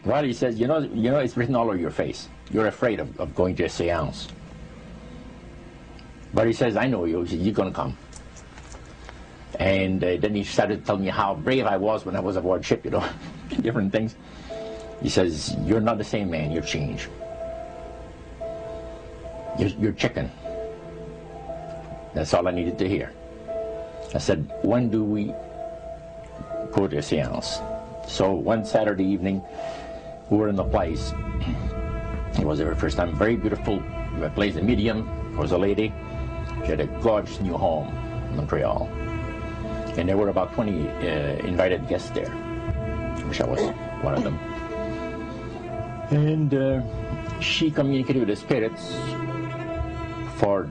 Well, he says, you know, it's written all over your face. You're afraid of going to a seance. But he says, I know you. He says, you're going to come. And then he started telling me how brave I was when I was aboard ship, you know, different things. He says, you're not the same man, you've changed. You're chicken. That's all I needed to hear. I said, when do we go to a seance? So one Saturday evening, we were in the place. It was the first time. Very beautiful place, a medium. There was a lady. She had a gorgeous new home in Montreal. And there were about 20 invited guests there, which I was one of them. And she communicated with the spirits for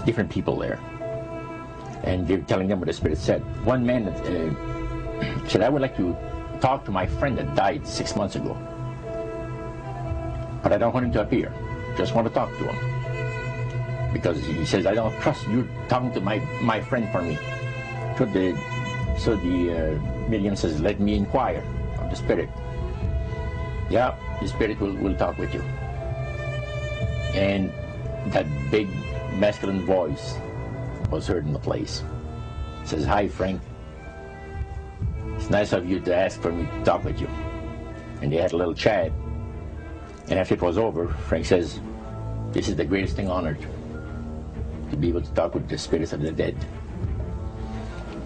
different people there. And they were telling them what the spirit said. One man said, I would like to talk to my friend that died 6 months ago. But I don't want him to appear. Just want to talk to him. Because he says, I don't trust you talking to my friend for me. So the medium says, let me inquire of the spirit. Yeah, the spirit will talk with you. And that big masculine voice was heard in the place. It says, hi, Frank. It's nice of you to ask for me to talk with you. And they had a little chat. And after it was over, Frank says, this is the greatest thing on earth, to be able to talk with the spirits of the dead.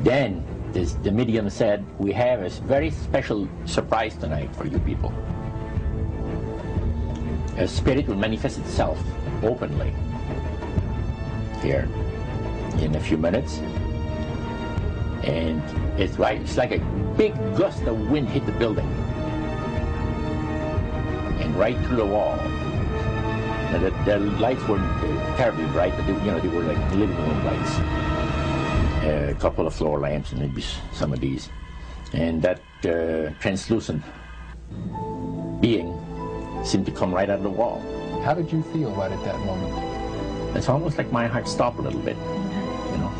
Then the medium said, we have a very special surprise tonight for you people. A spirit will manifest itself openly here in a few minutes. And it's like a big gust of wind hit the building. And right through the wall. Now the lights weren't terribly bright, but they were like living room lights. A couple of floor lamps and maybe some of these. And that translucent being seemed to come right out of the wall. How did you feel right at that moment? It's almost like my heart stopped a little bit. You know,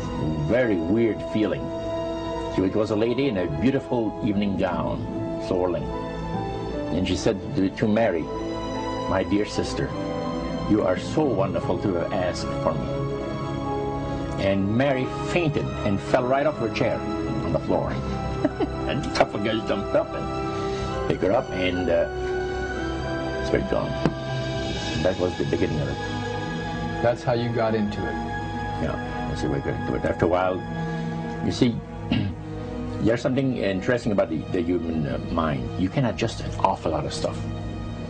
very weird feeling. So it was a lady in a beautiful evening gown, swirling. And she said to Mary, my dear sister, you are so wonderful to have asked for me. And Mary fainted and fell right off her chair on the floor. And a couple of guys jumped up and picked her up, and it's very gone. And that was the beginning of it. That's how you got into it. Yeah, that's the way I got into it. After a while, you see, there's something interesting about the human mind. You can adjust an awful lot of stuff.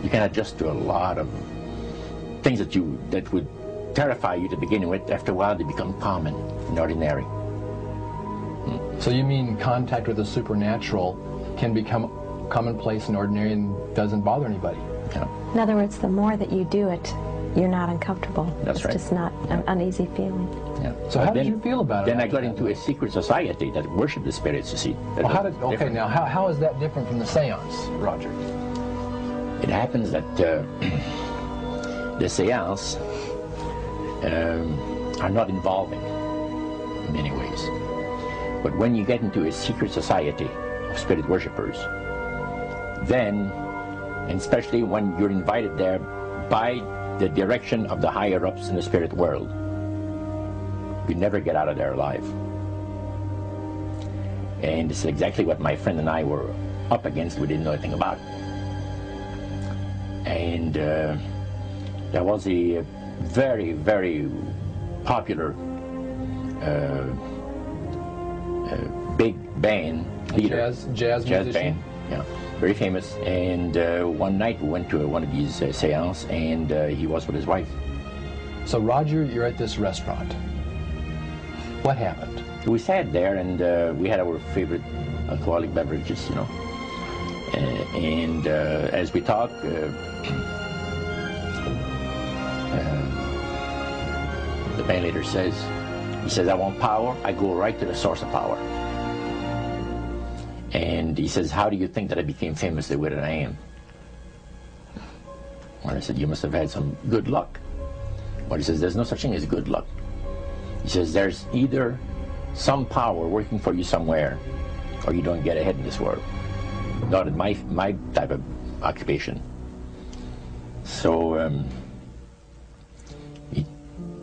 You can adjust to a lot of things that would terrify you to begin with. After a while, they become common and ordinary. So you mean contact with the supernatural can become commonplace and ordinary and doesn't bother anybody? Yeah. In other words, the more that you do it, you're not uncomfortable. That's right. It's just not an uneasy feeling. Yeah. So how did you feel about it? Then I got into a secret society that worshiped the spirits, you see. Well, now how is that different from the seance, Roger? It happens that the seance are not involving in many ways. But when you get into a secret society of spirit worshippers, then, and especially when you're invited there by the direction of the higher-ups in the spirit world, you never get out of there alive. And this is exactly what my friend and I were up against. We didn't know anything about. And there was a very, very popular big band leader. Jazz band, yeah, very famous. And one night we went to one of these seances, and he was with his wife. So Roger, you're at this restaurant. What happened? We sat there, and we had our favorite alcoholic beverages, you know. And as we talked, the band leader says, he says, I want power. I go right to the source of power. And he says, how do you think that I became famous the way that I am? Well, I said, you must have had some good luck. Well, he says, there's no such thing as good luck. He says, there's either some power working for you somewhere, or you don't get ahead in this world. Not in my type of occupation. So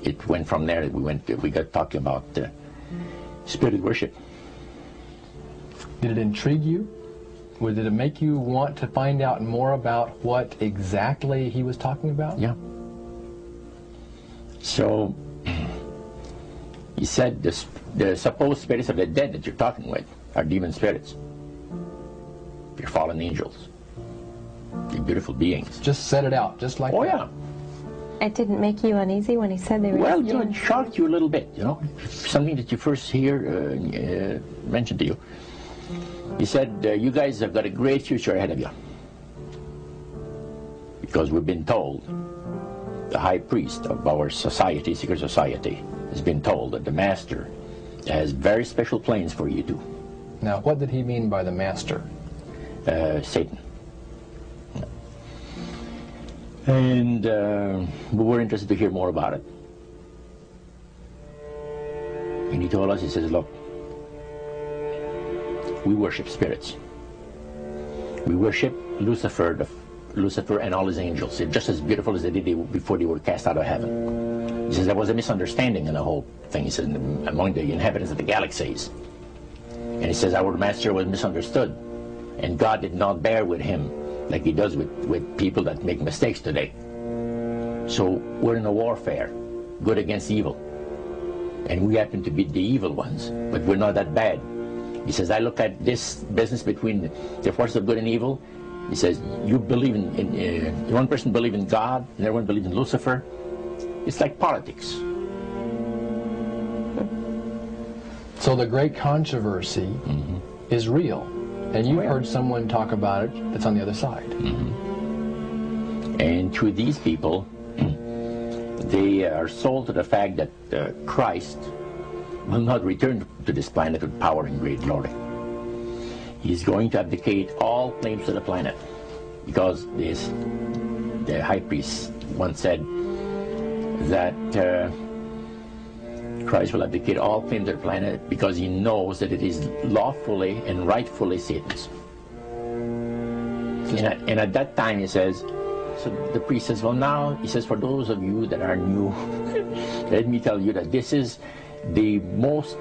it went from there. We got talking about spirit worship. Did it intrigue you? Did it make you want to find out more about what exactly he was talking about? Yeah. So he said the supposed spirits of the dead that you're talking with are demon spirits. They're fallen angels. They're beautiful beings. Just set it out, just like that. Oh, yeah. It didn't make you uneasy when he said they were Well, just it shocked you a little bit, something that you first hear mentioned to you. He said, you guys have got a great future ahead of you. Because we've been told, the high priest of our society, secret society, has been told that the master has very special plans for you too. Now, what did he mean by the master? Satan. And we were interested to hear more about it. And he told us, he says, look, we worship spirits. We worship Lucifer and all his angels. They're just as beautiful as they did before they were cast out of heaven. He says there was a misunderstanding in the whole thing. He says among the inhabitants of the galaxies. And he says our master was misunderstood. And God did not bear with him like he does with people that make mistakes today. So we're in a warfare, good against evil. And we happen to be the evil ones, but we're not that bad. He says, I look at this business between the forces of good and evil. He says, you believe in one person believes in God, and everyone believes in Lucifer. It's like politics. So the great controversy is real. And you've heard someone talk about it that's on the other side. And to these people, they are sold to the fact that Christ will not return to this planet with power and great glory. He's going to abdicate all claims to the planet, because the high priest once said that Christ will abdicate all claims to the planet because he knows that it is lawfully and rightfully Satan's. And at that time, he says, so the priest says, well, now, he says, for those of you that are new, let me tell you that this is the most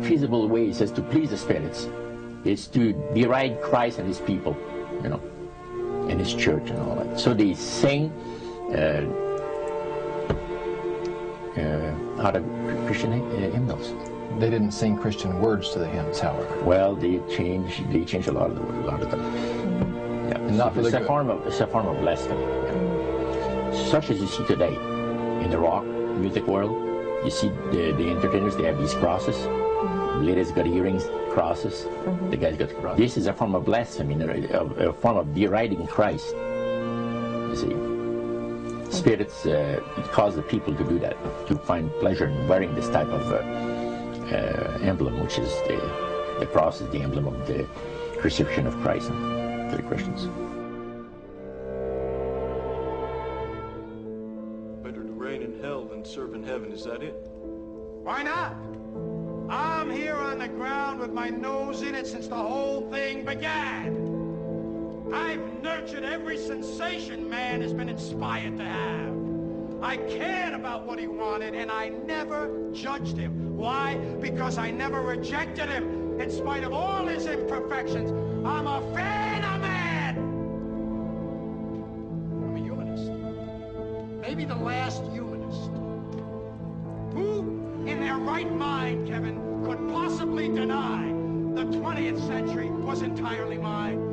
feasible way, he says, to please the spirits. It's to deride Christ and his people, and his church and all that. So they sing out of Christian hymnals. They didn't sing Christian words to the hymns, however. Well, they changed a lot of them. Yeah. And not for the good. It's a form of blasphemy. Yeah. Such as you see today in the rock music world. You see the entertainers, they have these crosses. The ladies got earrings, crosses. The guys got crosses. This is a form of blasphemy, a form of deriding Christ. You see. Spirits cause the people to do that, to find pleasure in wearing this type of emblem, which is the cross is the emblem of the crucifixion of Christ to the Christians. Better to reign in hell than serve in heaven, is that it? Why not? I'm here on the ground with my nose in it since the whole thing began. I've nurtured every sensation man has been inspired to have. I cared about what he wanted, and I never judged him. Why? Because I never rejected him. In spite of all his imperfections, I'm a fan of man. I'm a humanist. Maybe the last humanist. Who, in their right mind, Kevin, could possibly deny the 20th century was entirely mine?